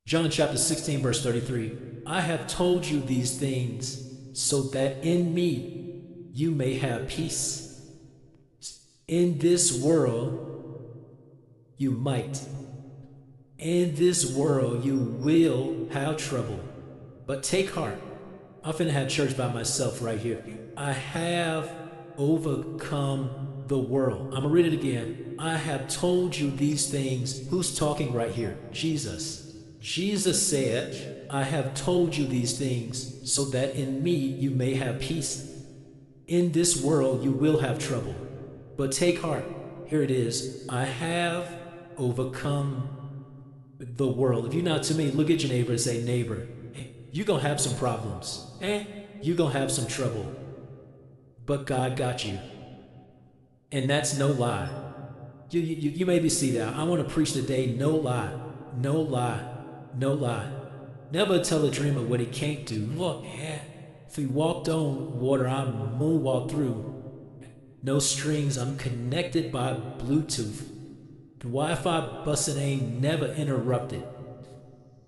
John chapter 16, verse 33. I have told you these things so that in me you may have peace. In this world you might. In this world you will have trouble. But take heart. I'm finna have church by myself right here. I have overcome the world. I'm gonna read it again. I have told you these things. Who's talking right here? Jesus. Jesus said, I have told you these things so that in me you may have peace. In this world you will have trouble. But take heart. Here it is. I have overcome the world. If you're not to me, look at your neighbor and say, neighbor, you're going to have some problems. You're going to have some trouble. But God got you. And that's no lie. You maybe see that. I want to preach today, no lie. No lie. No lie. Never tell a dreamer what he can't do. Look, if he walked on water, I'll moonwalk through. No strings, I'm connected by Bluetooth. The Wi-Fi busting ain't never interrupted.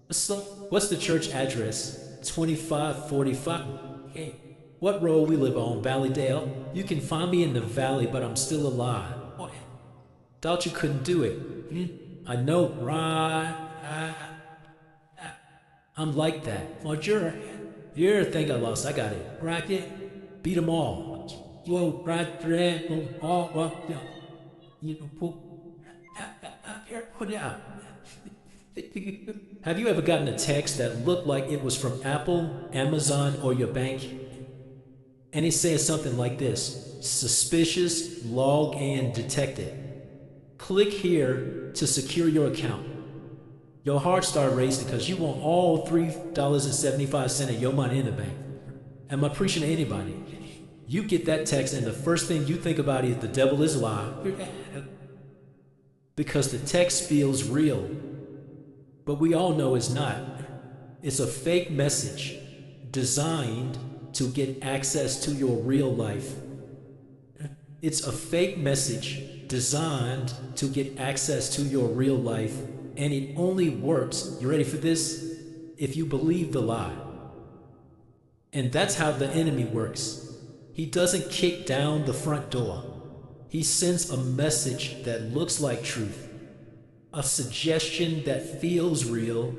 What's the church address? 2545. Hey, what road we live on? Valleydale? You can find me in the valley, but I'm still alive. Thought you couldn't do it. I know, right? I'm like that. Well, you're a thing I lost. I got it. Right? Yeah. Beat them all. Whoa, right there. Oh, well, put it out. Have you ever gotten a text that looked like it was from Apple, Amazon, or your bank? And it says something like this: suspicious, log in detected. Click here to secure your account. Your heart started racing because you want all $3.75 of your money in the bank. Am I preaching to anybody? You get that text and the first thing you think about is the devil is a lie. Because the text feels real. But we all know it's not. It's a fake message designed to get access to your real life. It's a fake message designed to get access to your real life. And it only works, you ready for this? If you believe the lie. And that's how the enemy works. He doesn't kick down the front door. He sends a message that looks like truth. A suggestion that feels real,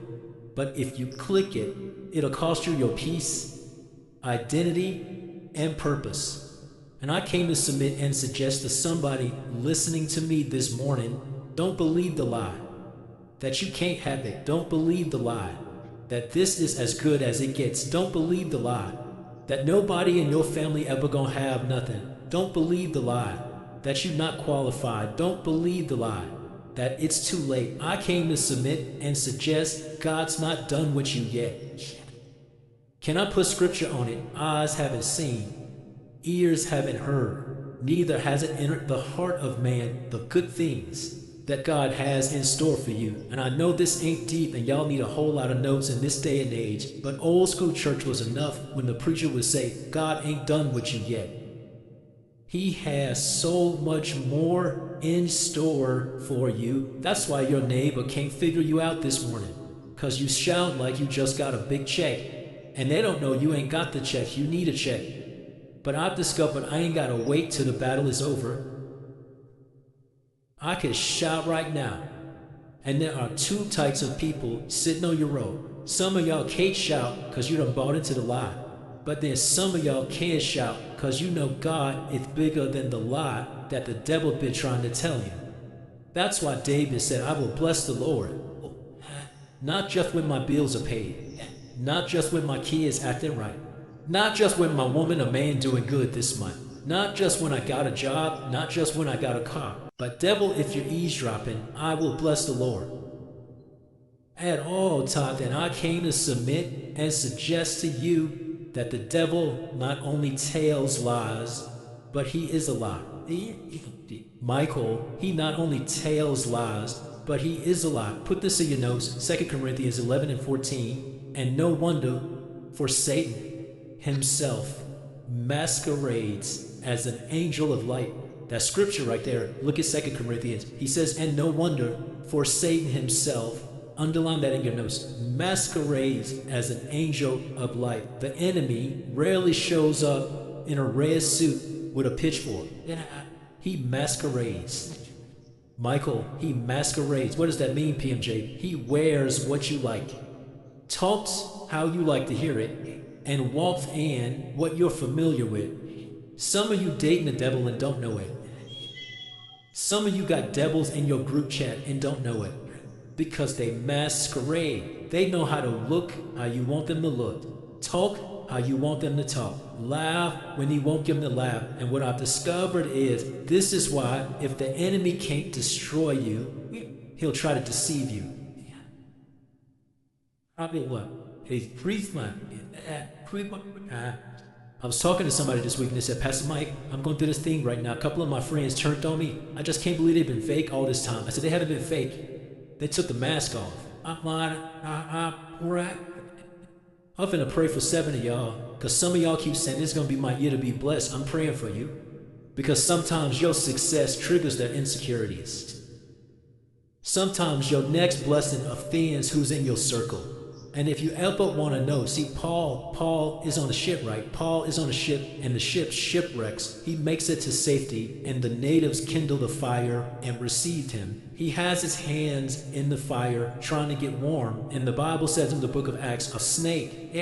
but if you click it, it'll cost you your peace, identity, and purpose. And I came to submit and suggest to somebody listening to me this morning, don't believe the lie. That you can't have it. Don't believe the lie. That this is as good as it gets. Don't believe the lie. That nobody in your family ever gonna have nothing. Don't believe the lie. That you're not qualified. Don't believe the lie. That it's too late. I came to submit and suggest God's not done with you yet. Can I put scripture on it? Eyes haven't seen, ears haven't heard, neither has it entered the heart of man the good things that God has in store for you. And I know this ain't deep and y'all need a whole lot of notes in this day and age, but old school church was enough when the preacher would say, God ain't done with you yet. He has so much more in store for you. That's why your neighbor can't figure you out this morning, because you sound like you just got a big check. And they don't know you ain't got the check. You need a check. But I've discovered I ain't got to wait till the battle is over. I can shout right now. And there are two types of people sitting on your road. Some of y'all can't shout because you done bought into the lie. But then some of y'all can shout because you know God is bigger than the lie that the devil been trying to tell you. That's why David said, I will bless the Lord. Not just when my bills are paid. Not just when my kids acting right. Not just when my woman or man doing good this month. Not just when I got a job. Not just when I got a car. But devil, if you're eavesdropping, I will bless the Lord. At all times, and I came to submit and suggest to you that the devil not only tells lies, but he is a lie. Michael, he not only tells lies, but he is a lie. Put this in your notes, 2 Corinthians 11 and 14. And no wonder, for Satan himself masquerades as an angel of light. That scripture right there, look at 2 Corinthians. He says, and no wonder, for Satan himself, Underline that in your notes. Masquerades as an angel of light. The enemy rarely shows up in a red suit with a pitchfork. He masquerades. Michael, he masquerades. What does that mean, PMJ? He wears what you like, talks how you like to hear it, and walks in what you're familiar with. Some of you dating the devil and don't know it. Some of you got devils in your group chat and don't know it because they masquerade. They know how to look how you want them to look, talk how you want them to talk, laugh when you won't give them to laugh. And what I've discovered is this is why if the enemy can't destroy you, he'll try to deceive you. Probably what? I was talking to somebody this week and they said, Pastor Mike, I'm going through this thing right now. A couple of my friends turned on me. I just can't believe they've been fake all this time. I said, they haven't been fake. They took the mask off. I'm finna pray for 7 of y'all because some of y'all keep saying this is going to be my year to be blessed. I'm praying for you because sometimes your success triggers their insecurities. Sometimes your next blessing offends who's in your circle. And if you ever want to know, see, Paul is on a ship, right? Paul is on a ship, and the ship shipwrecks. He makes it to safety, and the natives kindle the fire and received him. He has his hands in the fire, trying to get warm. And the Bible says in the book of Acts, a snake,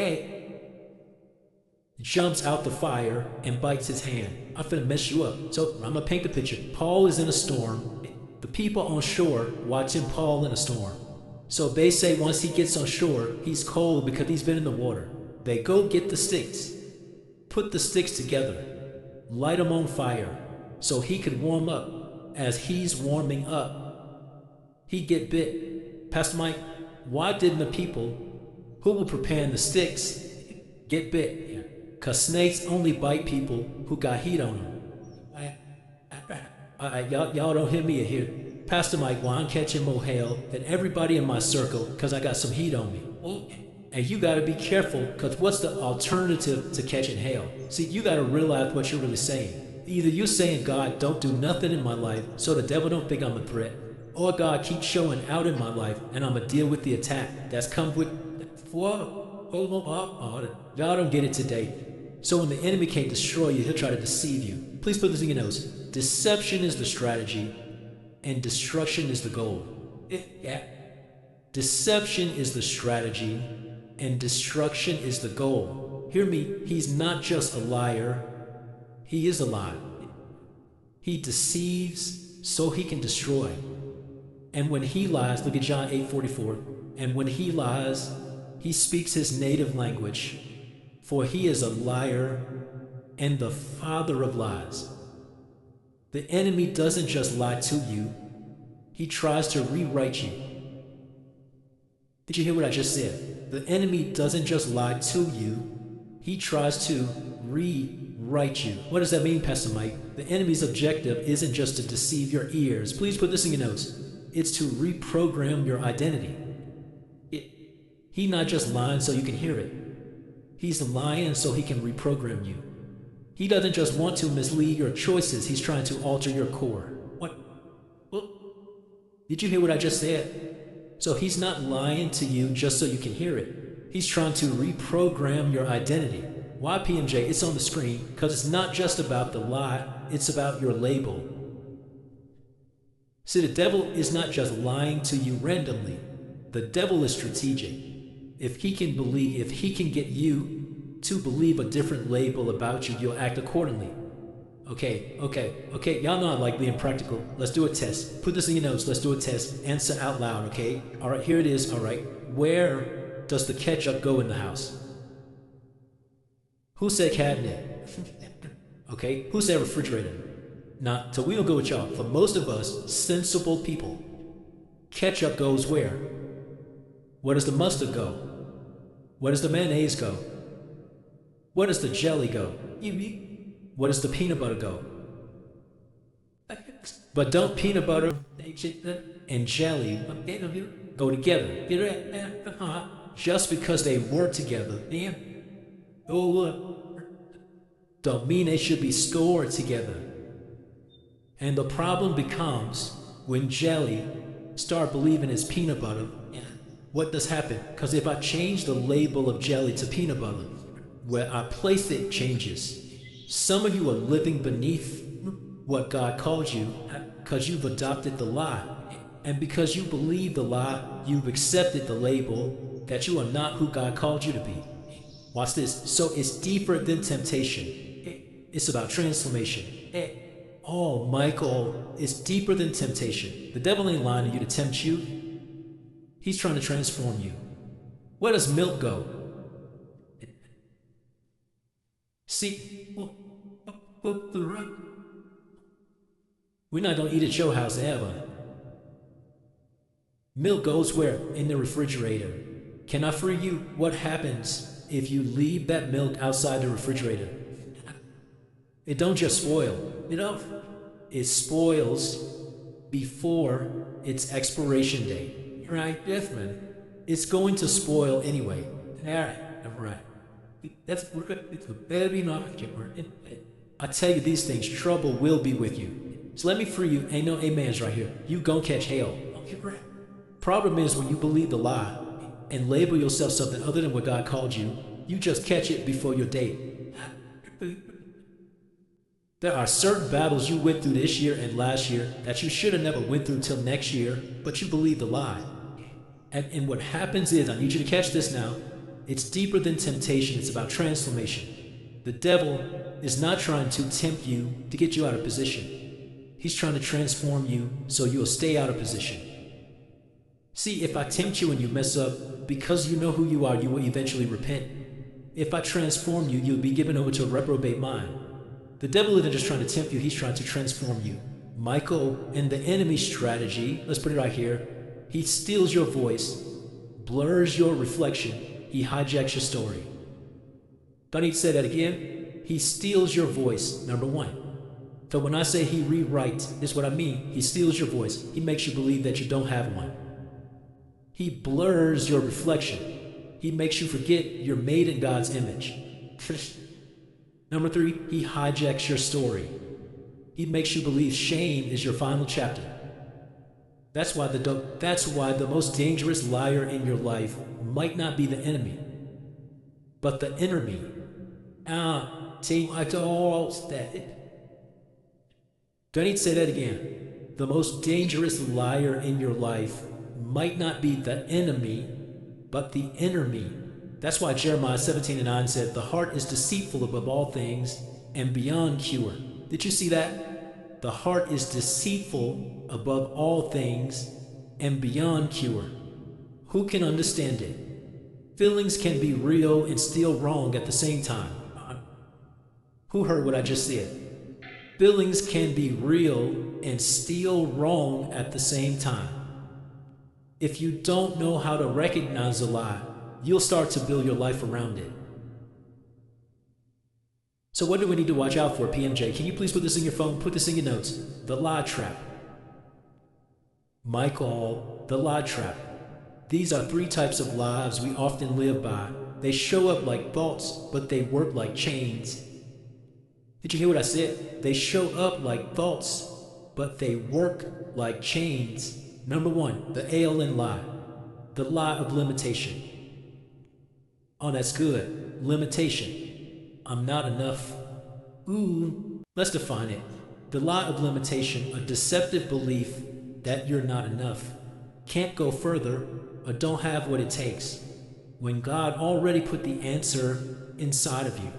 jumps out the fire and bites his hand. I'm finna mess you up. So I'm gonna paint the picture. Paul is in a storm. The people on shore watching Paul in a storm. So they say once he gets on shore, he's cold because he's been in the water. They go get the sticks, put the sticks together, light them on fire so he could warm up. As he's warming up, he get bit. Pastor Mike, why didn't the people who were preparing the sticks get bit? Because snakes only bite people who got heat on them. Y'all don't hear me here. Pastor Mike, well, I'm catching more hell than everybody in my circle because I got some heat on me. And you got to be careful because what's the alternative to catching hell? See, you got to realize what you're really saying. Either you're saying, God, don't do nothing in my life so the devil don't think I'm a threat, or God, keep showing out in my life and I'm going to deal with the attack that's come with... Y'all don't get it today. So when the enemy can't destroy you, he'll try to deceive you. Please put this in your notes. Deception is the strategy and destruction is the goal. Deception is the strategy and destruction is the goal. Hear me, he's not just a liar, he is a lie. He deceives so he can destroy. And when he lies, look at John 8:44, and when he lies, he speaks his native language, for he is a liar and the father of lies. The enemy doesn't just lie to you, he tries to rewrite you. Did you hear what I just said? The enemy doesn't just lie to you, he tries to rewrite you. What does that mean, Pastor Mike? The enemy's objective isn't just to deceive your ears. Please put this in your notes. It's to reprogram your identity. He's not just lying so you can hear it. He's lying so he can reprogram you. He doesn't just want to mislead your choices, he's trying to alter your core. What? Did you hear what I just said? So he's not lying to you just so you can hear it. He's trying to reprogram your identity. Why, PMJ? It's on the screen because it's not just about the lie, it's about your label. See, the devil is not just lying to you randomly. The devil is strategic. If he can get you to believe a different label about you, you'll act accordingly. Okay. Y'all know I like being practical. Let's do a test. Put this in your notes. Let's do a test. Answer out loud, okay? All right, here it is. All right. Where does the ketchup go in the house? Who said cabinet? Okay. Who said refrigerator? Nah, so we don't go with y'all. For most of us, sensible people, ketchup goes where? Where does the mustard go? Where does the mayonnaise go? Where does the jelly go? Where does the peanut butter go? But don't peanut butter and jelly go together? Just because they work together, don't mean they should be stored together. And the problem becomes when jelly start believing it's peanut butter what does happen? Because if I change the label of jelly to peanut butter, where I place it changes. Some of you are living beneath what God called you because you've adopted the lie. And because you believe the lie, you've accepted the label that you are not who God called you to be. Watch this. So it's deeper than temptation. It's about transformation. Oh, Michael, it's deeper than temptation. The devil ain't lying to you to tempt you. He's trying to transform you. Where does milk go? See, we're not going to eat at your house ever. Milk goes where? In the refrigerator. Can I free you? What happens if you leave that milk outside the refrigerator? It don't just spoil. It spoils before its expiration date. Right? Yes, man. It's going to spoil anyway. All right. It's a very I tell you these things, trouble will be with you. So let me free you. Ain't no amens right here. You gon' catch hell. Problem is when you believe the lie and label yourself something other than what God called you, you just catch it before your date. There are certain battles you went through this year and last year that you should have never went through till next year, but you believe the lie. And what happens is, I need you to catch this now, it's deeper than temptation, it's about transformation. The devil is not trying to tempt you to get you out of position. He's trying to transform you so you'll stay out of position. See, if I tempt you and you mess up, because you know who you are, you will eventually repent. If I transform you, you'll be given over to a reprobate mind. The devil isn't just trying to tempt you, he's trying to transform you. Michael, in the enemy's strategy, let's put it right here, he steals your voice, blurs your reflection, he hijacks your story. Do I need to say that again? He steals your voice, number one. So when I say he rewrites, this is what I mean. He steals your voice. He makes you believe that you don't have one. He blurs your reflection. He makes you forget you're made in God's image. Number three, he hijacks your story. He makes you believe shame is your final chapter. That's why the most dangerous liar in your life might not be the enemy, but the enemy. Team, I told that. Do I need to say that again? The most dangerous liar in your life might not be the enemy, but the enemy. That's why Jeremiah 17:9 said, the heart is deceitful above all things and beyond cure. Did you see that? The heart is deceitful above all things and beyond cure. Who can understand it? Feelings can be real and still wrong at the same time. Who heard what I just said? Feelings can be real and still wrong at the same time. If you don't know how to recognize a lie, you'll start to build your life around it. So what do we need to watch out for, PMJ? Can you please put this in your phone? Put this in your notes. The lie trap. Michael, the lie trap. These are three types of lies we often live by. They show up like thoughts, but they work like chains. Did you hear what I said? They show up like thoughts, but they work like chains. Number one, the ALN lie. The lie of limitation. Oh, that's good. Limitation. I'm not enough. Ooh, let's define it. The lie of limitation, a deceptive belief that you're not enough, can't go further, or don't have what it takes, when God already put the answer inside of you.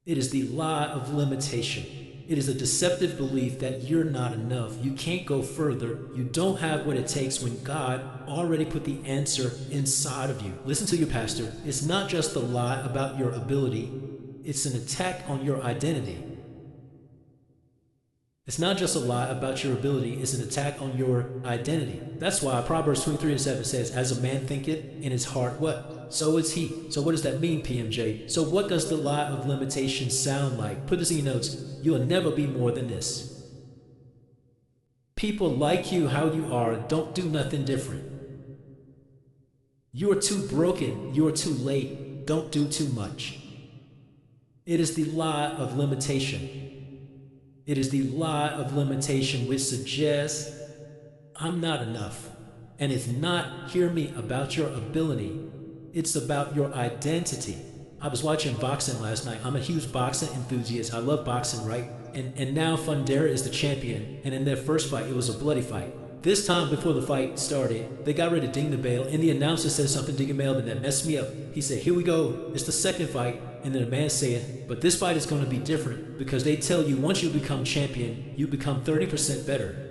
It is the lie of limitation. It is a deceptive belief that you're not enough. You can't go further. You don't have what it takes when God already put the answer inside of you. Listen to your pastor. It's not just a lie about your ability. It's an attack on your identity. It's not just a lie about your ability. It's an attack on your identity. That's why Proverbs 23:7 says, as a man thinketh in his heart, what? So is he. So what does that mean, PMJ? So what does the lie of limitation sound like? Put this in your notes. You'll never be more than this. People like you how you are. Don't do nothing different. You are too broken. You are too late. Don't do too much. It is the lie of limitation. It is the lie of limitation which suggests, I'm not enough. And it's not, hear me, about your ability. It's about your identity. I was watching boxing last night. I'm a huge boxing enthusiast. I love boxing, right? And now Fundera is the champion. And in their first fight, it was a bloody fight. This time, before the fight started, they got rid of Ding the Bell, and the announcer said something to Ding the Bell that messed me up. He said, here we go. It's the second fight. And then the man said, but this fight is going to be different because they tell you once you become champion, you become 30% better.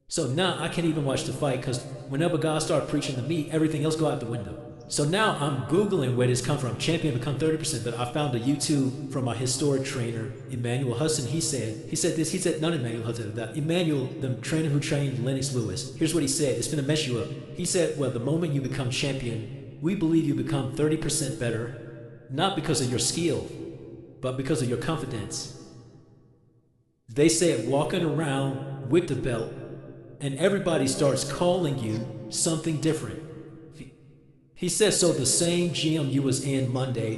So now I can't even watch the fight because whenever God started preaching to me, everything else go out the window. So now I'm Googling where this come from. Champion become 30%, but I found a YouTube from my historic trainer, Emmanuel Hudson. He said not Emmanuel Hudson, Emmanuel, the trainer who trained Lennox Lewis. Here's what he said. It's gonna mess you up. He said, well, the moment you become champion, we believe you become 30% better, not because of your skill, but because of your confidence. They said walking around with the belt, and everybody starts calling you something different. He says, so the same gym you was in Monday,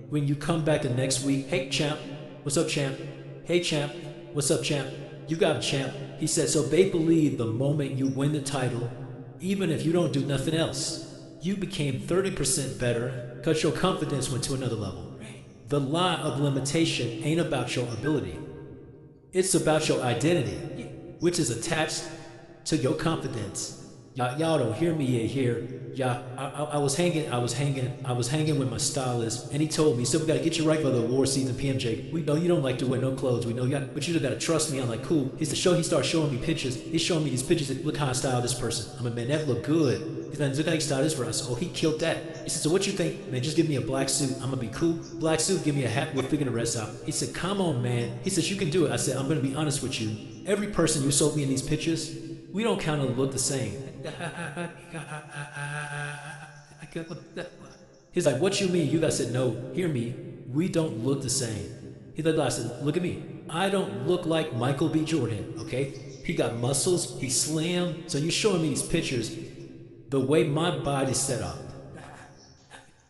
when you come back the next week, hey champ, what's up champ? Hey champ, what's up champ? You got a champ. He said, so they believe the moment you win the title, even if you don't do nothing else, you became 30% better because your confidence went to another level. The lie of limitation ain't about your ability. It's about your identity, which is attached to your confidence. Y'all don't hear me yet here. I was hanging with my stylist, and he told me, so we gotta get you right for the award season, PMJ. We know you don't like to wear no clothes. We know you but you just gotta trust me. I'm like, cool. He started showing me pictures. He's showing me these pictures that look how I style this person. I'm like, man, that look good. He's like, look how he styled this for us. Oh, he killed that. He said, so what you think? Man, just give me a black suit. I'm gonna be cool. Black suit, give me a hat. We're figuring the rest out. He said, come on, man. He says, you can do it. I said, I'm gonna be honest with you. Every person you showed me in these pictures, we don't kind of look the same. He's like, what you mean? You guys said, no, hear me. We don't look the same. He like, I said, look at me. I don't look like Michael B. Jordan, okay? He got muscles, he's slim. So you're showing me these pictures, the way my body's set up.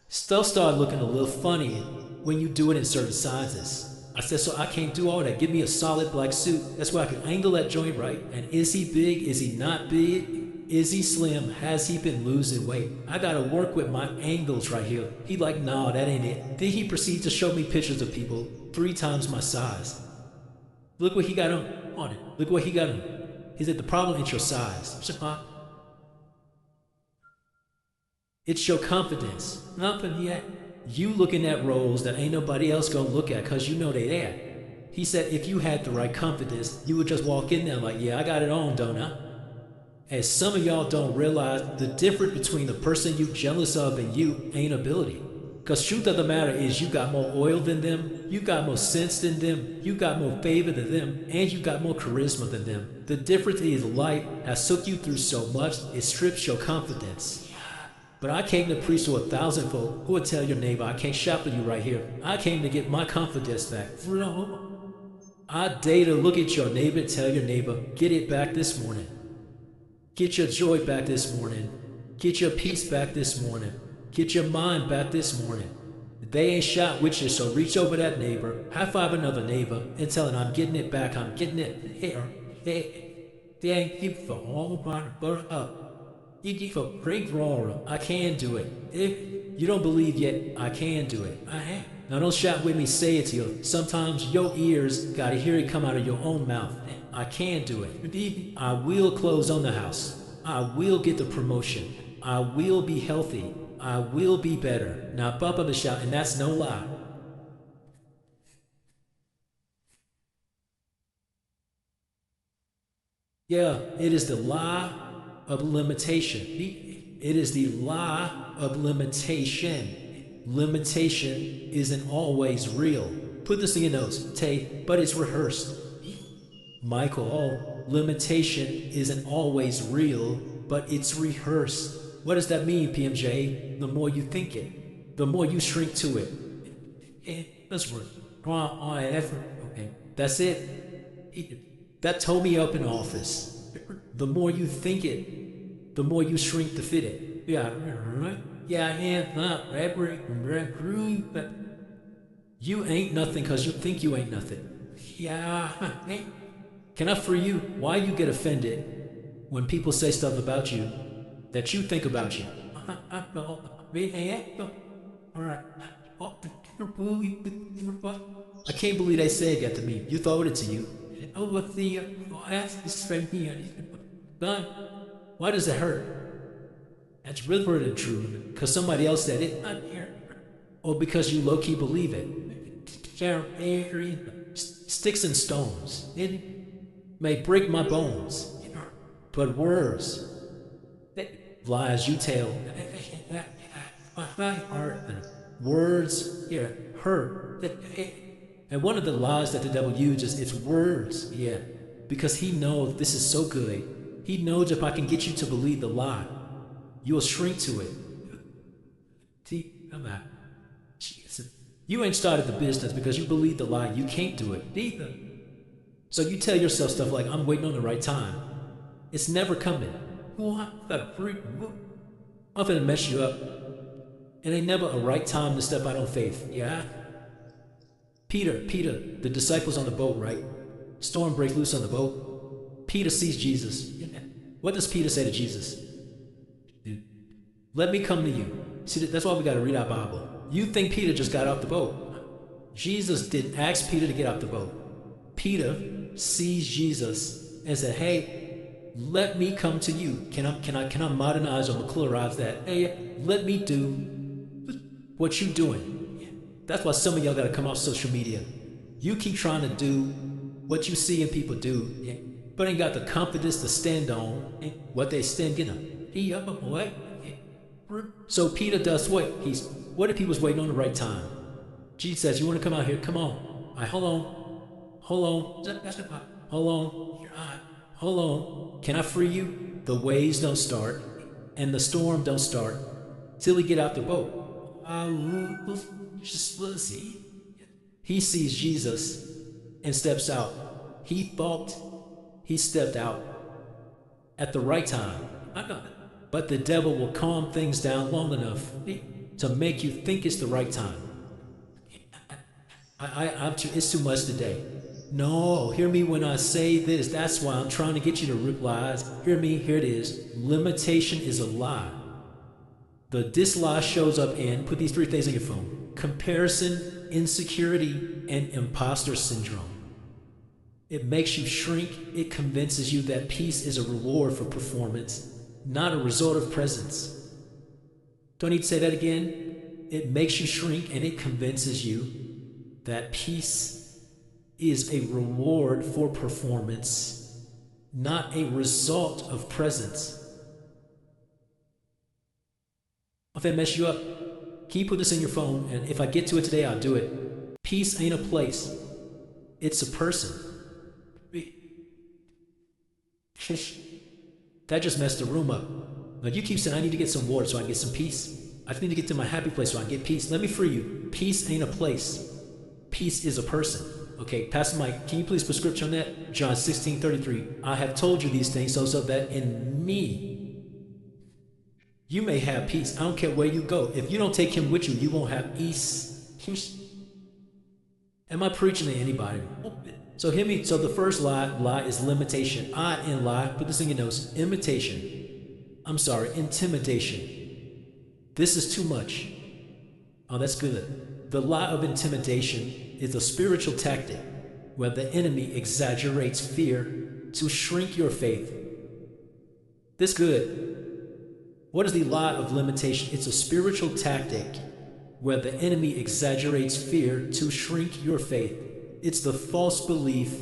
Stuff started looking a little funny when you do it in certain sizes. I said, so I can't do all that. Give me a solid black suit. That's why I can angle that joint right. And is he big? Is he not big? Is he slim? Has he been losing weight? I gotta work with my angles right here. He like, no, that ain't it. Then he proceeds to show me pictures of people 3 times my size. Look what he got on it. Look what he got on. He said, the problem ain't your size. It's your confidence. Nothing yet. You looking at roles that ain't nobody else gonna look at because you know they there. He said if you had the right confidence, you would just walk in there like, yeah, I got it on, don't I? As some of y'all don't realize, the difference between the person you jealous of and you ain't ability. Because truth of the matter is you got more oil than them, you got more sense than them, you got more favor than them, and you got more charisma than them. The difference is life has took you through so much, it strips your confidence. But I came to preach to 1,000 folk who would tell your neighbor, I can't shop with you right here. I came to get my confidence back. I dare to look at your neighbor and tell your neighbor, get it back this morning. Get your joy back this morning. Get your peace back this morning. Get your mind back this morning. They ain't shot with you, so reach over that neighbor, high five another neighbor, and tell him, I'm getting it back, I'm getting it here. Thank you for all my burn up. You for great roar. I can do it. If you don't believe yet, I can do it. I am. Now don't shout with me, say it to you. Sometimes your ears gotta hear it come out of your own mouth. I can do it. I will close on the house. I will get the promotion. I will be healthy. I will be better. Now bump up and shout, and that's no lie. Yeah, it is the lie of limitation. It is the lie of limitation. Limitation isn't always real. Put this in your notes, Tay, but it's rehearsed. Michael, limitation isn't always real, but it's rehearsed. What does that mean, PMJ? The more you think it, the more you shrink to it. That's right. Okay, that's it. That told me up in office. The more you think it, the more you shrink to fit it. Yeah, right? Yeah, you ain't nothing because you think you ain't nothing. Yeah. Can I free you? Why you get offended? when people say stuff about you that you think about you. I can't believe they said that to me. You thought it to you. Why does it hurt? That's really true. Because somebody else said it. Or because you low-key believe it. Sticks and stones. It may break my bones. But words, lies you tell, words hurt. And one of the lies that the devil uses is words, because he knows this is so good. He knows if I can get you to believe the lie, you will shrink to it. You ain't started the business because you believe the lie. You can't do it either. So you tell yourself stuff like, I'm waiting on the right time. It's never coming. I'm gonna mess you up. It ain't never a right time to step out on faith. Peter, the disciples on the boat, right? Storm breaks loose on the boat. Peter sees Jesus. What does Peter say to Jesus? Let me come to you. See, that's why we gotta read our Bible. You think Peter just got off the boat. Jesus didn't ask Peter to get off the boat. Peter sees Jesus and said, hey, let me come to you. Can I modernize or McClureize that? Hey, let me do what you doing. That's why some of y'all gotta come off social media. You keep trying to do what you see and people do, but ain't got the confidence to stand on what they stand on. So Peter does what? What if he was waiting on the right time? Jesus says, you want to come out here? Come on. All right, hold on. Can I free you? The waves don't start and the storm don't start till we get out the boat. He sees Jesus and steps out. He thought he stepped out at the right time. But the devil will calm things down long enough to make you think it's the right time. It's too much today. No, hear me when I say this. That's why I'm trying to get you to realize. Hear me, here it is. Limitation is a lie. This lie shows up in, put these three things on your phone: comparison, insecurity, and imposter syndrome. It makes you shrink. It convinces you that peace is a reward for performance, not a result of presence. Do I need to say that again? It makes you shrink and it convinces you that peace is a reward for performance, not a result of presence. If I mess you up, can you put this in your phone? And if I get to it today, I'll do it. Peace ain't a place. It's a person. That just messed the room up. Like you keep saying, I need to get some water so I can get some peace. I need to get to my happy place so I can get peace. Let me free you. Peace ain't a place. Peace is a person. Okay, Pastor Mike, can you please put scripture on that? John 16:33. I have told you these things so that in me you may have peace. I don't care where you go. If you don't take him with you, you won't have peace. Am I preaching to anybody? So hear me. So the first lie is limitation. I in lie, put this in your notes. Intimidation. This is too much. Oh, that's good. The lie of intimidation is a spiritual tactic where the enemy exaggerates fear to shrink your faith. This good. What is the lie of limitation? It's a spiritual tactic where the enemy exaggerates fear to shrink your faith. It's the false belief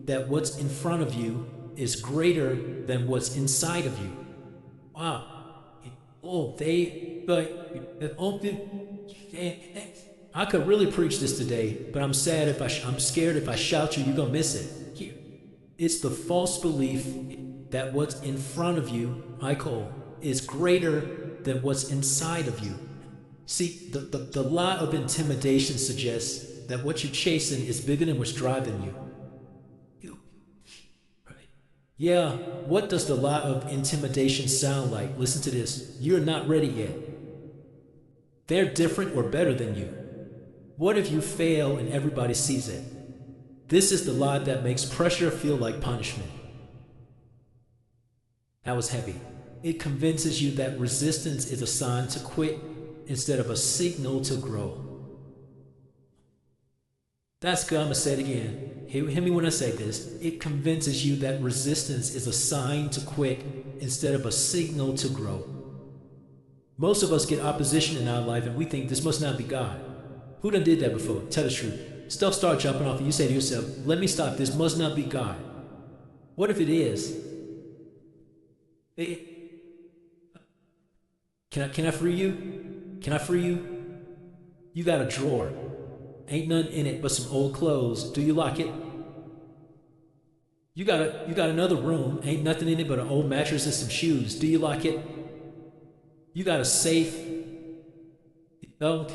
that what's in front of you is greater than what's inside of you. Wow. I could really preach this today, but I'm scared if I shout you, you're gonna miss it. It's the false belief that what's in front of you, is greater than what's inside of you. See, the lie of intimidation suggests that what you're chasing is bigger than what's driving you. Yeah, what does the lie of intimidation sound like? Listen to this. You're not ready yet. They're different or better than you. What if you fail and everybody sees it? This is the lie that makes pressure feel like punishment. That was heavy. It convinces you that resistance is a sign to quit instead of a signal to grow. That's good. I'm going to say it again. Hear me when I say this. It convinces you that resistance is a sign to quit instead of a signal to grow. Most of us get opposition in our life and we think this must not be God. Who done did that before? Tell the truth. Stuff start jumping off and you say to yourself, let me stop. This must not be God. What if it is? Can I free you? Can I free you? You got a drawer. Ain't none in it but some old clothes. Do you lock it? You got another room. Ain't nothing in it but an old mattress and some shoes. Do you lock it? You got a safe. No.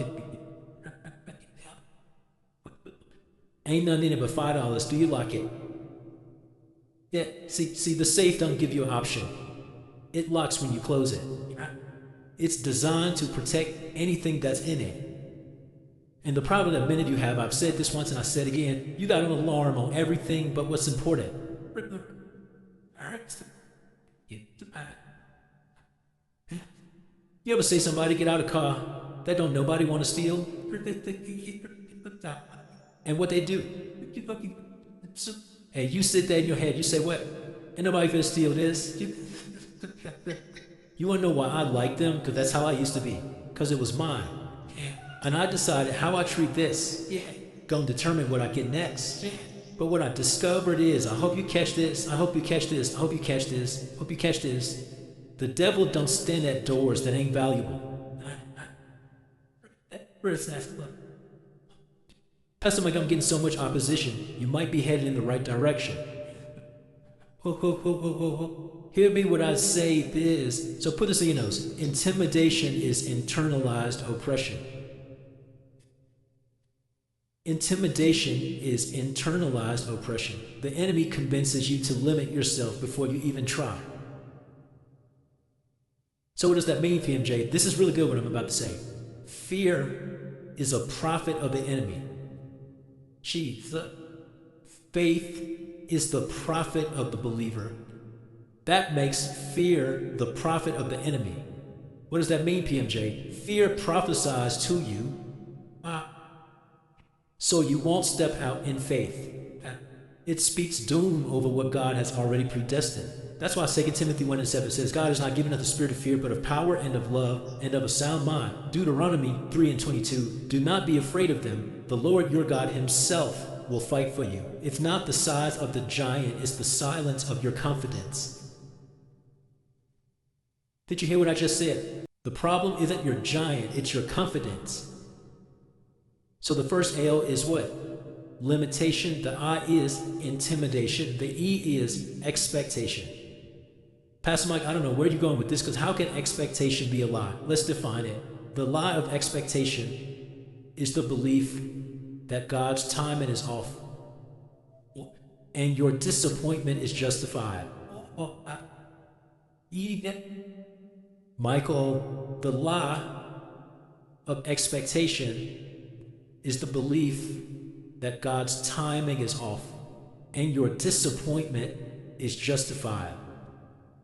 Ain't nothing in it but $5. Do you lock it? Yeah. See, the safe don't give you an option. It locks when you close it. It's designed to protect anything that's in it. And the problem that many of you have, I've said this once and I said again, you got an alarm on everything but what's important. You ever see somebody get out of a car that don't nobody want to steal? And what they do? And you sit there in your head, you say, what? Ain't nobody finna steal this. You wanna know why I like them? Because that's how I used to be. Because it was mine. And I decided how I treat this gonna determine what I get next. But what I discovered is, I hope you catch this, I hope you catch this, I hope you catch this, I hope you catch this. The devil don't stand at doors that ain't valuable. Pastor Mike, I'm getting so much opposition. You might be headed in the right direction. Hear me what I say is, so put this in your nose. Intimidation is internalized oppression. Intimidation is internalized oppression. The enemy convinces you to limit yourself before you even try. So what does that mean, PMJ? This is really good what I'm about to say. Fear is a prophet of the enemy. Faith is the prophet of the believer. That makes fear the prophet of the enemy. What does that mean, PMJ? Fear prophesies to you, so you won't step out in faith. It speaks doom over what God has already predestined. That's why 2 Timothy 1:7 says, God has not given us the spirit of fear, but of power and of love and of a sound mind. Deuteronomy 3:22, do not be afraid of them. The Lord your God himself will fight for you. It's not the size of the giant, it's the silence of your confidence. Did you hear what I just said? The problem isn't your giant, it's your confidence. So the first L is what? Limitation. The I is intimidation. The E is expectation. Pastor Mike, I don't know where you're going with this, because how can expectation be a lie? Let's define it. The lie of expectation is the belief that God's timing is off and your disappointment is justified. Michael, the lie of expectation is the belief that God's timing is off and your disappointment is justified.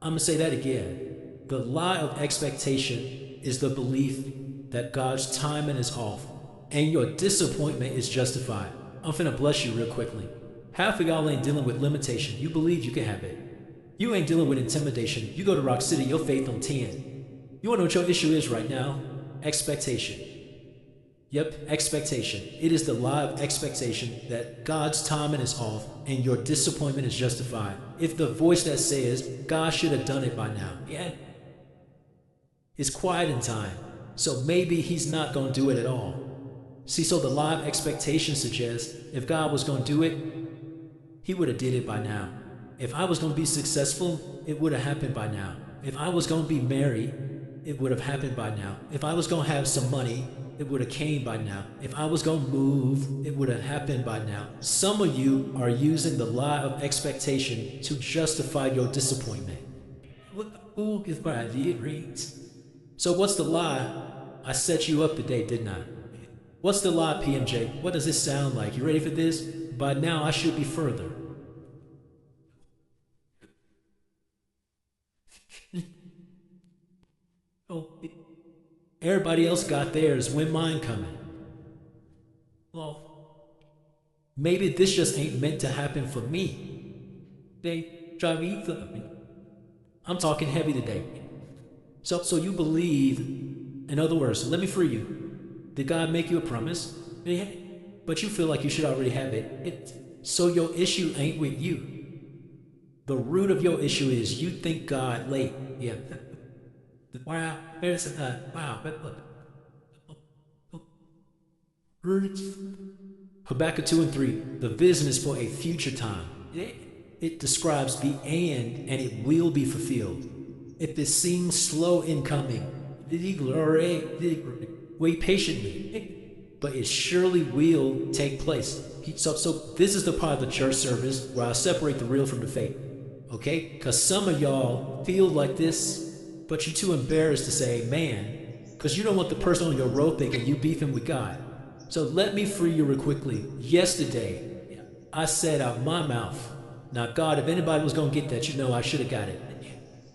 I'm going to say that again. The lie of expectation is the belief that God's timing is off and your disappointment is justified. I'm finna bless you real quickly. Half of y'all ain't dealing with limitation. You believe you can have it. You ain't dealing with intimidation. You go to Rock City, your faith on 10. You wanna know what your issue is right now? Expectation. Yep, expectation. It is the lie of expectation that God's timing is off and your disappointment is justified. If the voice that says, God should have done it by now, it's quiet in time, so maybe he's not going to do it at all. See, so the lie of expectation suggests if God was going to do it, he would have did it by now. If I was going to be successful, it would have happened by now. If I was going to be married, it would have happened by now. If I was going to have some money, it would have came by now. If I was going to move, it would have happened by now. Some of you are using the lie of expectation to justify your disappointment. So what's the lie? I set you up today, didn't I? What's the lie, PMJ? What does this sound like? You ready for this? By now I should be further. Oh, everybody else got theirs. When mine coming? Well, maybe this just ain't meant to happen for me. They drive me either. I'm talking heavy today. So you believe, in other words, let me free you. Did God make you a promise? Yeah. But you feel like you should already have it. So your issue ain't with you. The root of your issue is you think God late. Yeah. Wow. Wow. Habakkuk 2 and 3. The vision is for a future time. It describes the end and it will be fulfilled. If it seems slow in coming, wait patiently, but it surely will take place. So this is the part of the church service where I separate the real from the fake. Okay? Because some of y'all feel like this, but you're too embarrassed to say amen, because you don't want the person on your row thinking you beefing with God. So let me free you real quickly. Yesterday, I said out my mouth, now God, if anybody was going to get that, you know I should have got it.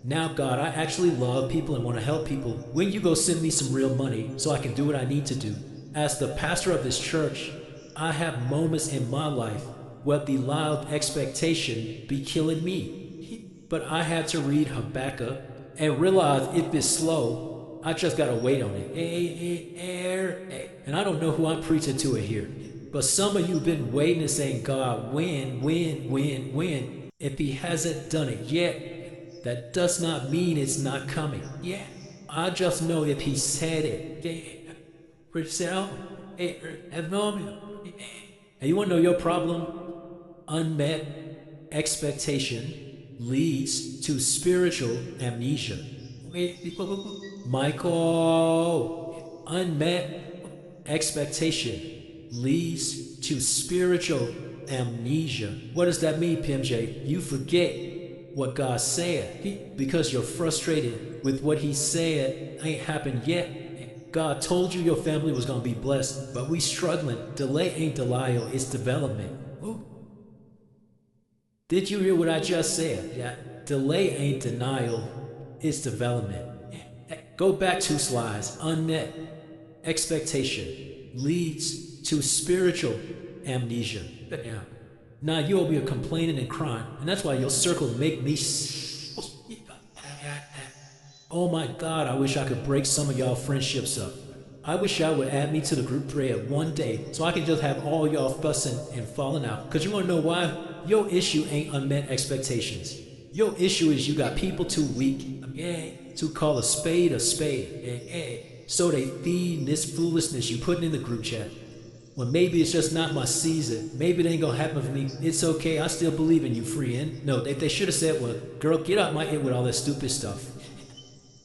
Now, God, I actually love people and want to help people. When you go send me some real money so I can do what I need to do. As the pastor of this church, I have moments in my life where the loud expectation be killing me. But I had to read Habakkuk and realize if it's slow, I just got to wait on it. And I don't know who I'm preaching to it here. But some of you have been waiting and saying, God, when? If he hasn't done it yet, that does not mean it's not coming. Yeah. I just know if he said it. And you want to know your problem? Unmet expectation leads to spiritual amnesia. Michael, unmet expectation leads to spiritual amnesia. What does that mean, PMJ? You forget what God said because you're frustrated with what he said ain't happened yet. God told you your family was going to be blessed, but we struggling. Delay ain't denial, it's development. Ooh. Did you hear what I just said? Yeah. Delay ain't denial, it's development. Go back 2 slides. Unmet expectation leads to spiritual amnesia. Yeah. Now you'll be complaining and crying, and that's why your circle make me. Oh my God, I wish I could break some of y'all friendships up. I wish y'all would add me to the group thread one day so I can just have all y'all fussing and falling out. Cause you wanna know why? Your issue ain't unmet expectations. Your issue is you got people too weak to call a spade a spade. So they feed this foolishness you putting in the group chat. Well, maybe it's just not my season. Maybe it ain't gonna happen for me. It's okay. I still believe in you, friend. No, they should have said, well, girl, get out my head with all that stupid stuff.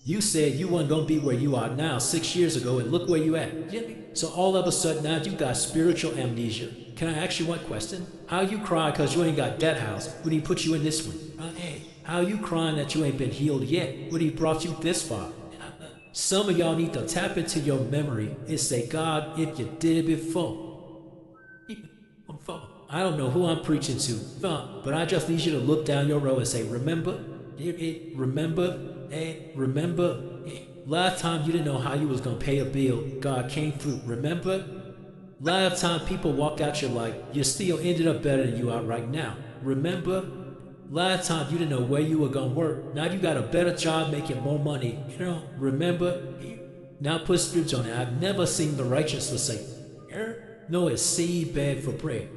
You said you weren't gonna be where you are now 6 years ago, and look where you at. So all of a sudden now you got spiritual amnesia. Can I ask you one question? How you cry because you ain't got that house when he put you in this one? How you crying that you ain't been healed yet when he brought you this far? Some of y'all need to tap into your memory and say, God, if you did it before. I don't know who I'm preaching to, but I just need you to look down your row and say, remember? Remember? Last time you didn't know how you was going to pay a bill, God came through. Remember? Last time people walked out your life, you still ended up better than you are right now. Remember? Last time you didn't know where you were going to work. Now you got a better job making more money. Remember? Now put scripture on it. I've never seen the righteous forsaken. No, it's seed bag for bread.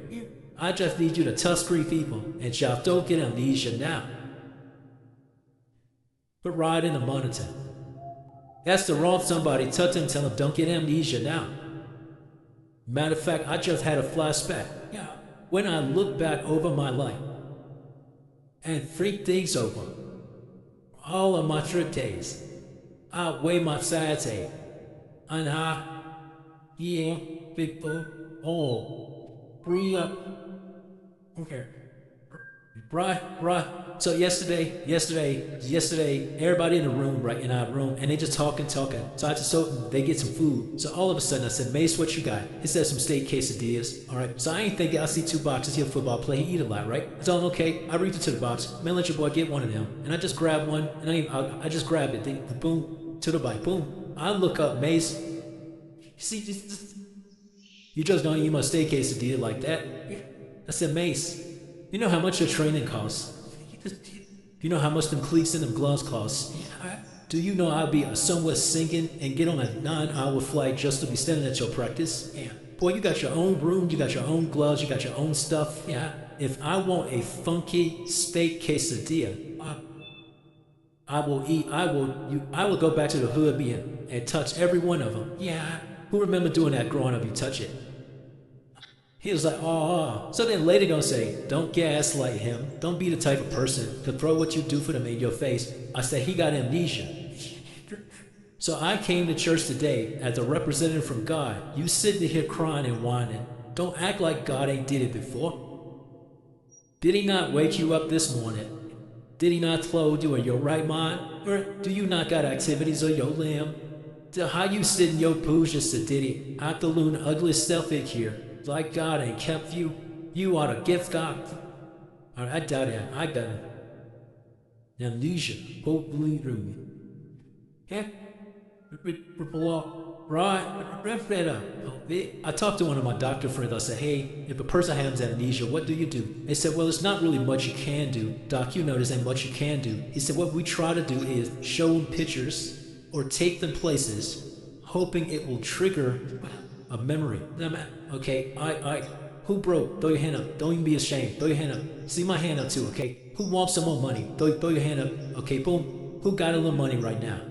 I just need you to touch 3 people and y'all don't get amnesia now. But ride in the monitor. That's the wrong somebody. Touch him, tell him don't get amnesia now. Matter of fact, I just had a flashback. When I look back over my life and think things over, all of my trip days, I weigh my Saturday, and people, bring up. Okay. Right. So yesterday, everybody in the room, right, in our room, and they just talking. So I just told they get some food. So all of a sudden I said, Mace, what you got? It says some steak quesadillas. All right. So I ain't thinking I see 2 boxes. He a football player. He eat a lot, right? It's all okay. I reached into the box. Man, let your boy get one of them. And I just grabbed one, and I just grabbed it. Boom. to the bike. Boom. I look up Mace. See, you just don't eat my steak quesadilla like that. I said, Mace, you know how much your training costs? You know how much them cleats and them gloves cost? Do you know I'll be somewhere singing and get on a 9-hour flight just to be standing at your practice? Yeah. Boy, you got your own room, you got your own gloves, you got your own stuff. Yeah. If I want a funky steak quesadilla, I will go back to the hood and touch every one of them. Yeah. Who remember doing that growing up? You touch it. He was like, oh. So then later gonna say, don't gaslight him. Don't be the type of person to throw what you do for them in your face. I said, he got amnesia. So I came to church today as a representative from God. You sitting here crying and whining. Don't act like God ain't did it before. Did he not wake you up this morning? Did he not clothe you in your right mind? Or do you not got activities of your limb? How you sit in your booze just to did it? Afternoon ugly self in here. Like God ain't kept you. You are the gift God. Alright, I doubt it. I got amnesia. Hopefully through me. Yeah. Right. I talked to one of my doctor friends. I said, hey, if a person has amnesia, what do you do? They said, well, there's not really much you can do. Doc, you know there's ain't much you can do. He said, what we try to do is show them pictures or take them places, hoping it will trigger a memory. Okay, who broke? Throw your hand up. Don't even be ashamed. Throw your hand up. See my hand up too, okay? Who wants some more money? Throw your hand up. Okay, boom. Who got a little money right now?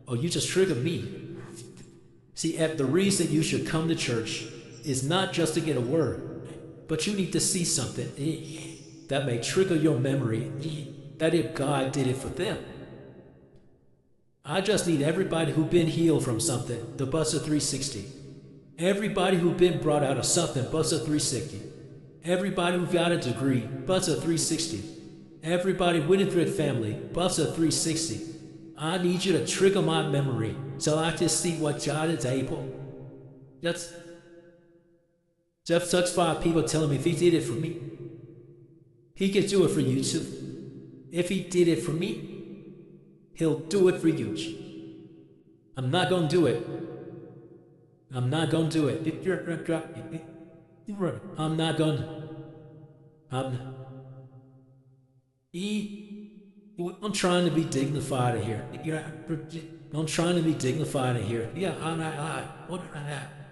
Oh, you just triggered me. See, the reason you should come to church is not just to get a word, but you need to see something that may trigger your memory that if God did it for them. I just need everybody who been healed from something to bust a 360. Everybody who been brought out of something, bust a 360. Everybody who got a degree, bust a 360. Everybody with a good family, bust a 360. I need you to trigger my memory so I can see what God is able. That's such 5 people telling me if he did it for me, he can do it for you too. If he did it for me, he'll do it for you. I'm not gonna do it. I'm not gonna do it. I'm not gonna. I'm trying to be dignified in here. I'm trying to be dignified in here. Yeah,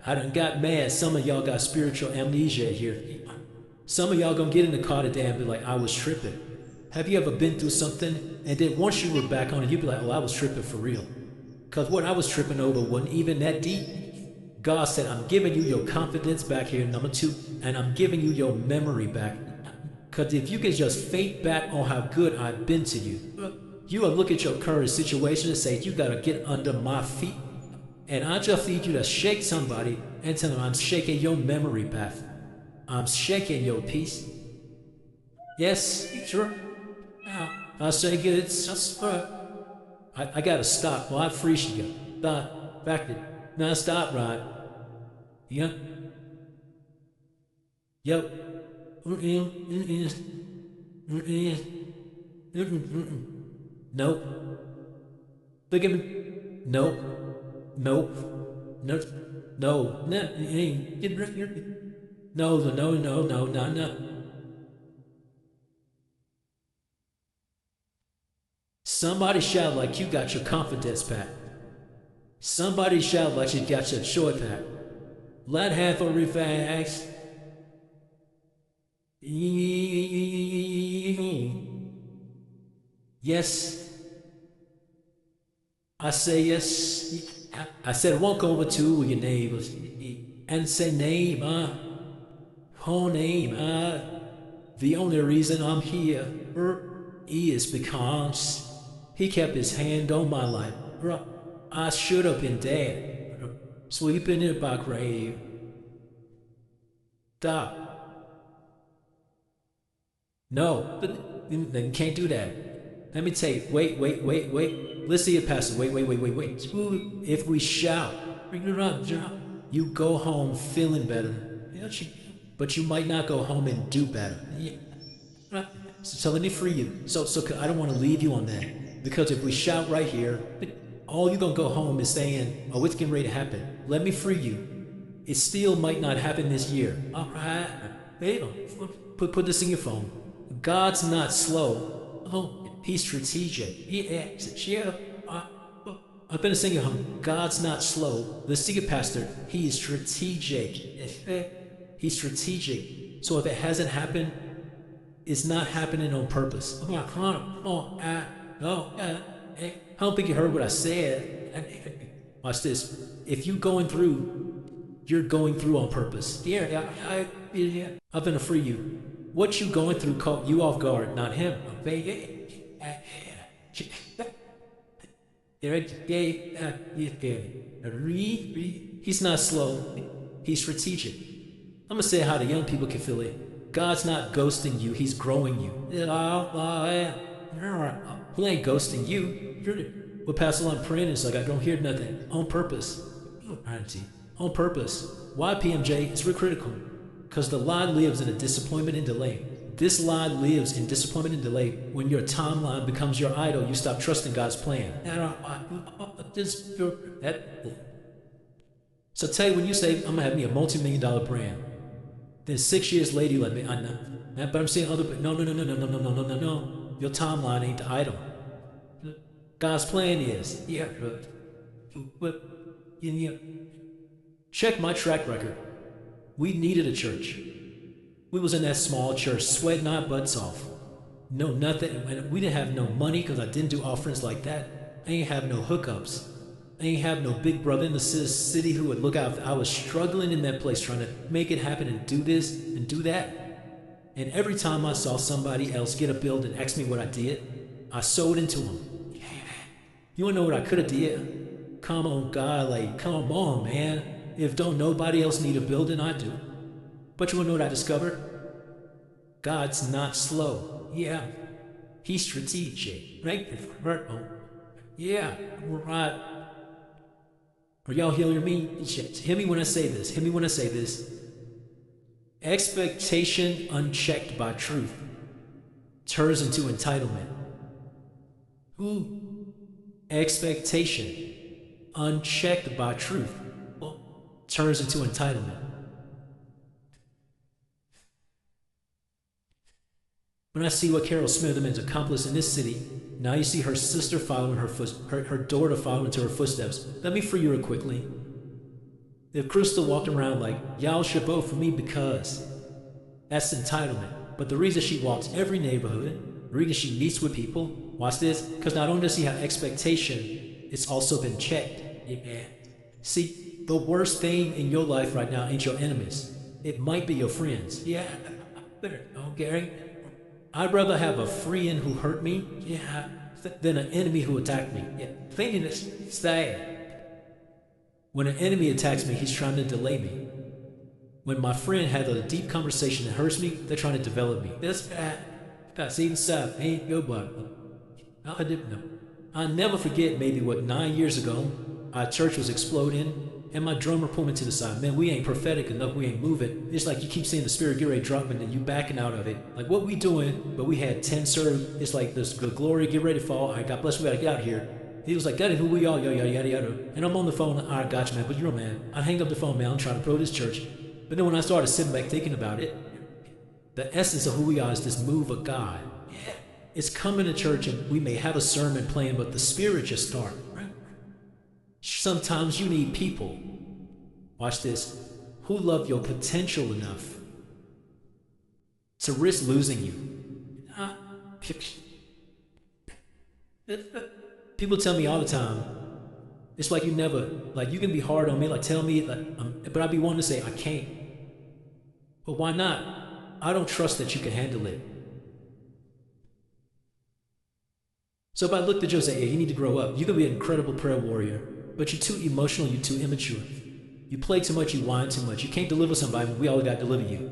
I done got mad. Some of y'all got spiritual amnesia here. Some of y'all gonna get in the car today and be like, I was tripping. Have you ever been through something and then once you were back on it, you'd be like, oh, I was tripping for real. Because what I was tripping over wasn't even that deep. God said, I'm giving you your confidence back here, number 2, and I'm giving you your memory back. Because if you can just think back on how good I've been to you, you will look at your current situation and say, you got to get under my feet. And I just need you to shake somebody and tell them, I'm shaking your memory back. I'm shaking your peace. Yes, sure. I say it's just I got to stop. Well, I appreciate you. Stop. Back it. Now stop, Rod. Yeah. Yep. Nope. Look at me. Nope. Nope. No. No. No. Somebody shout like you got your confidence back. Somebody shout like you got your short back. Let half a relax. Yes. I say yes. I said walk over to your neighbors and say name, whole name, the only reason I'm here is because he kept his hand on my life. I should have been dead, sleeping in my grave. Stop. No, then you can't do that. Let me tell you, wait. Let's see it pass. Wait. If we shout, you go home feeling better. But you might not go home and do better. So let me free you. So I don't want to leave you on that. Because if we shout right here, all you gonna go home is saying, oh, it's getting ready to happen. Let me free you. It still might not happen this year. All right. Hey, put this in your phone. God's not slow. Oh, he's strategic. Yeah. I'm gonna sing it home. God's not slow. Let's sing it, Pastor. He is strategic. He's strategic. So if it hasn't happened, it's not happening on purpose. I don't think you heard what I said. Watch this. If you're going through on purpose. Yeah. I'm gonna free you. What you going through caught you off guard, not him. He's not slow. He's strategic. I'm gonna say how the young people can feel it. God's not ghosting you. He's growing you. He ain't ghosting you. What Pastor Lon praying is like, I don't hear nothing. On purpose. On purpose. Why, PMJ? It's real critical. Because the lie lives in a disappointment and delay. This lie lives in disappointment and delay. When your timeline becomes your idol, you stop trusting God's plan. So tell you, when you say, I'm going to have me a multi-million-dollar brand, then 6 years later, you're like, I know. But I'm saying no. Your timeline ain't the idol. God's plan is, check my track record. We needed a church. We was in that small church, sweating our butts off. No nothing. And we didn't have no money because I didn't do offerings like that. I ain't have no hookups. I ain't have no big brother in the city who would look out. I was struggling in that place trying to make it happen and do this and do that. And every time I saw somebody else get a build and ask me what I did, I sowed into them. You wanna know what I could have did? Come on, God, like, come on, man. If don't nobody else need a building, I do. But you wanna know what I discovered? God's not slow. Yeah. He's strategic. Right? Yeah, right. Are y'all hearing me? Hear me when I say this. Expectation unchecked by truth turns into entitlement. Expectation unchecked by truth turns into entitlement. When I see what Carol Smitherman's accomplished in this city, now you see her sister following her daughter following into her footsteps. Let me free you real quickly. If Crystal walked around like, y'all should vote for me because, that's entitlement. But the reason she walks every neighborhood, the reason she meets with people, watch this, because not only does she have expectation, it's also been checked. Yeah. See, the worst thing in your life right now ain't your enemies. It might be your friends. Yeah. Oh, Gary. I'd rather have a friend who hurt me, than an enemy who attacked me. Yeah. Thinking it's sad. When an enemy attacks me, he's trying to delay me. When my friend had a deep conversation that hurts me, they're trying to develop me. That's even sad. Ain't your butt. I didn't know. I'll never forget maybe 9 years ago, our church was exploding, and my drummer pulled me to the side. Man, we ain't prophetic enough, we ain't moving. It's like you keep seeing the spirit get ready to drop and then you backing out of it. Like, what we doing? But we had 10 served. It's like this good glory, get ready to fall. All right, God bless, we gotta get out of here. He was like, that ain't who we are, yada. And I'm on the phone, all right, gotcha, man. But you know, man, I hang up the phone, man, I'm trying to grow this church. But then when I started sitting back thinking about it, the essence of who we are is this move of God. Yeah. It's coming to church and we may have a sermon playing, but the spirit just starts. Sometimes you need people, watch this, who love your potential enough to risk losing you. People tell me all the time, it's like you never, like you can be hard on me, like tell me, like, but I'd be wanting to say, I can't. But why not? I don't trust that you can handle it. So if I looked at you and say, hey, you need to grow up. You can be an incredible prayer warrior, but you're too emotional, you're too immature. You play too much, you whine too much. You can't deliver somebody, we all got to deliver you.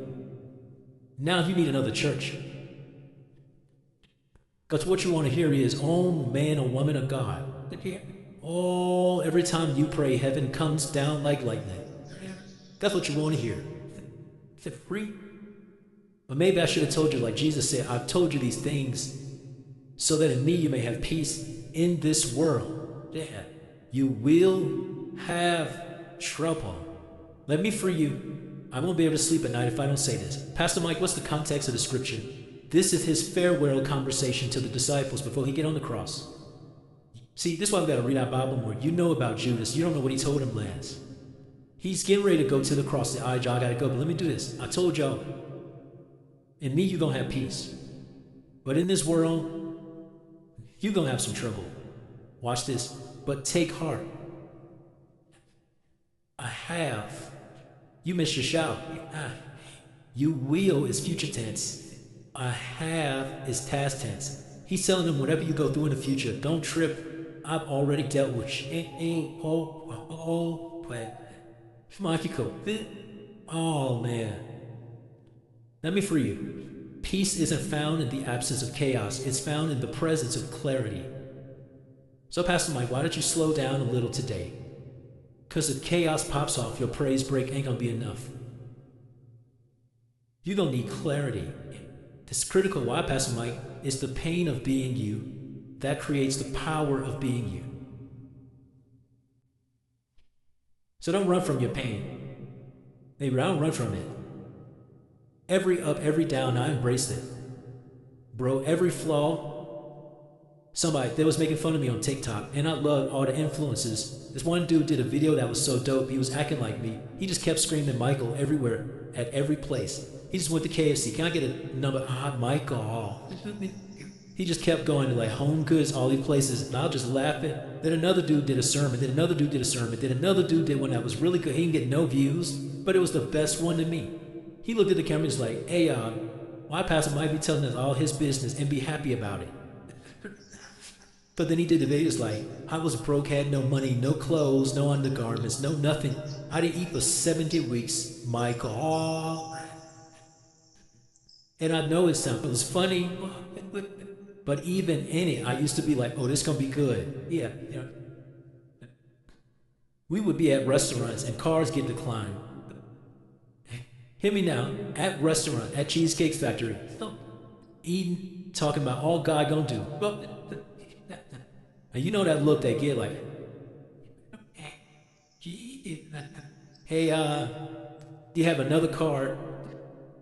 Now you need another church. Because what you want to hear is, oh man or woman of God. Oh, every time you pray, heaven comes down like lightning. That's what you want to hear. Is it free? But maybe I should have told you, like Jesus said, I've told you these things so that in me you may have peace in this world. Yeah. You will have trouble. Let me free you. I won't be able to sleep at night if I don't say this. Pastor Mike, what's the context of the scripture? This is his farewell conversation to the disciples before he get on the cross. See, this is why we got to read our Bible more. You know about Judas. You don't know what he told him last. He's getting ready to go to the cross. Say, all right, y'all, I got to go. But let me do this. I told y'all, in me, you're going to have peace. But in this world, you're going to have some trouble. Watch this. But take heart. I have. You missed your shout. You will is future tense. I have is past tense. He's telling them whatever you go through in the future, don't trip. I've already dealt with Mágico. Oh man. Let me free you. Peace isn't found in the absence of chaos. It's found in the presence of clarity. So Pastor Mike, why don't you slow down a little today? Because if chaos pops off, your praise break ain't gonna be enough. You're gonna need clarity. This critical why, Pastor Mike, is the pain of being you that creates the power of being you. So don't run from your pain. Maybe I don't run from it. Every up, every down, I embraced it. Bro, every flaw. Somebody, they was making fun of me on TikTok, and I loved all the influences. This one dude did a video that was so dope, he was acting like me. He just kept screaming Michael everywhere, at every place. He just went to KFC. Can I get a number? Michael. He just kept going to like Home Goods, all these places, and I was just laughing. Then another dude did a sermon. Then another dude did a sermon. Then another dude did one that was really good. He didn't get no views, but it was the best one to me. He looked at the camera and was like, hey, why Pastor might be telling us all his business and be happy about it. But then he did the videos like, I was broke, had no money, no clothes, no undergarments, no nothing. I didn't eat for 70 weeks, Michael. And I know it was funny, but even in it, I used to be like, oh, this gonna be good. Yeah, you know. We would be at restaurants and cars get declined. Hear me now, at restaurant, at Cheesecake Factory, eating, talking about all God gonna do. And you know that look they get like, hey, do you have another card?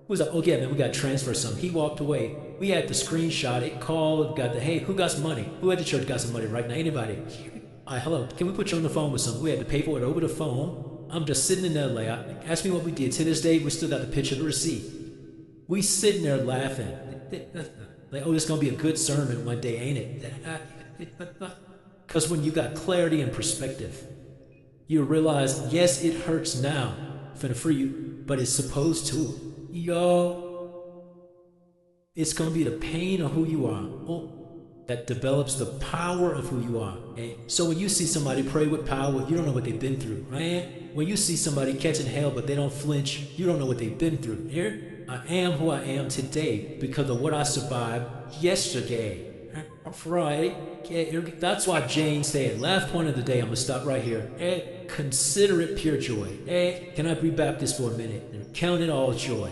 Who's like, oh yeah, man, we got to transfer some. He walked away. We had the screenshot, it called, got the, hey, who got some money? Who at the church got some money right now? Anybody? All right, hello, can we put you on the phone with something? We had to pay for it over the phone. I'm just sitting in there like, ask me what we did. To this day, we still got the picture of the receipt. We sitting there laughing. Like, oh, this going to be a good sermon one day, ain't it? Because when you got clarity and perspective, you realize, yes, it hurts now, finna free you, but it's supposed to. Yo, it's gonna be the pain of who you are that develops the power of who you are. Okay? So when you see somebody pray with power, you don't know what they've been through, right? When you see somebody catching hell but they don't flinch, you don't know what they've been through. Here, I am who I am today because of what I survived yesterday. Right? That's why Jane said, last point of the day, I'm gonna stop right here. Consider it pure joy. Can I be Baptist for a minute? Count it all joy.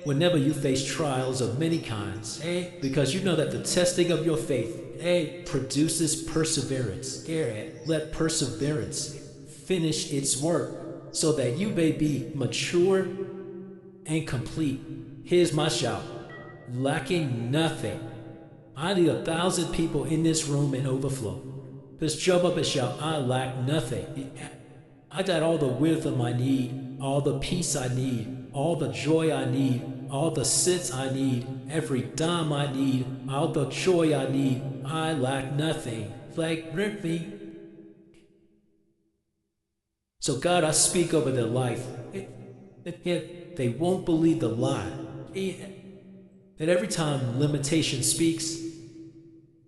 Whenever you face trials of many kinds, because you know that the testing of your faith produces perseverance. Let perseverance finish its work so that you may be mature and complete. Here's my shout. Lacking nothing. I need 1,000 people in this room in overflow. Just jump up and shout, I lack nothing. I got all the wisdom I need, all the peace I need, all the joy I need, all the sense I need, every dime I need, all the joy I need. I lack nothing. Like me. So God, I speak over their life. They won't believe the lie. That every time limitation speaks,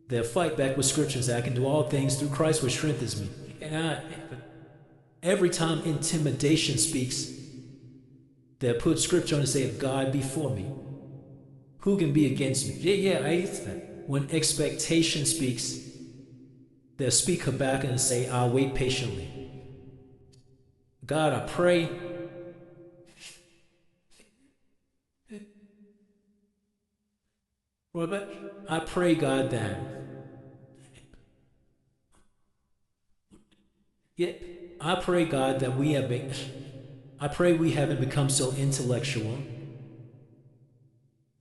they'll fight back with scriptures that I can do all things through Christ which strengthens me. Every time intimidation speaks, they'll put scripture on and say, if God be for me, who can be against me? I hate that. When expectation speaks, they'll speak Habakkuk and say, I'll wait patiently. God, I pray. Robert, I pray, God, that Yet, I pray, God, that I pray we haven't become so intellectual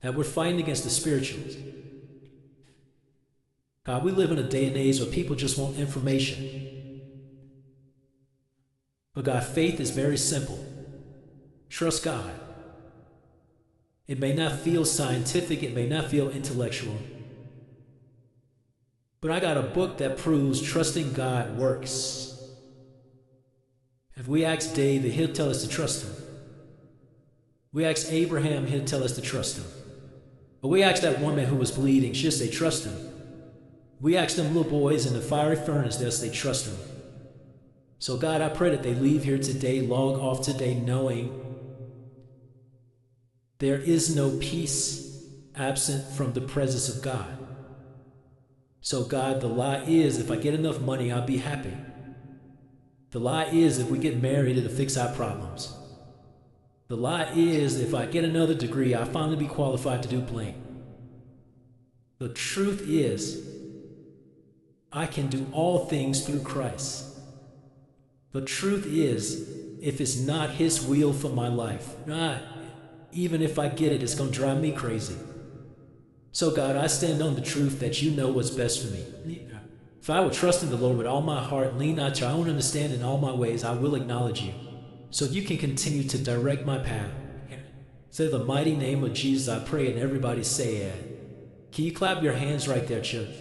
that we're fighting against the spirituals. God, we live in a day and age where people just want information. But God, faith is very simple. Trust God. It may not feel scientific, it may not feel intellectual, but I got a book that proves trusting God works. If we ask David, he'll tell us to trust him. We ask Abraham, he'll tell us to trust him. But we ask that woman who was bleeding, she'll say trust him. We ask them little boys in the fiery furnace, they'll say trust him. So God, I pray that they leave here today, log off today, knowing there is no peace absent from the presence of God. So God, the lie is if I get enough money, I'll be happy. The lie is if we get married, it'll fix our problems. The lie is if I get another degree, I'll finally be qualified to do blank. The truth is, I can do all things through Christ. The truth is, if it's not His will for my life, even if I get it, it's going to drive me crazy. So God, I stand on the truth that you know what's best for me. If I will trust in the Lord with all my heart, lean not to your own understanding in all my ways, I will acknowledge you. So you can continue to direct my path. Say the mighty name of Jesus, I pray, and everybody say it. Can you clap your hands right there, church?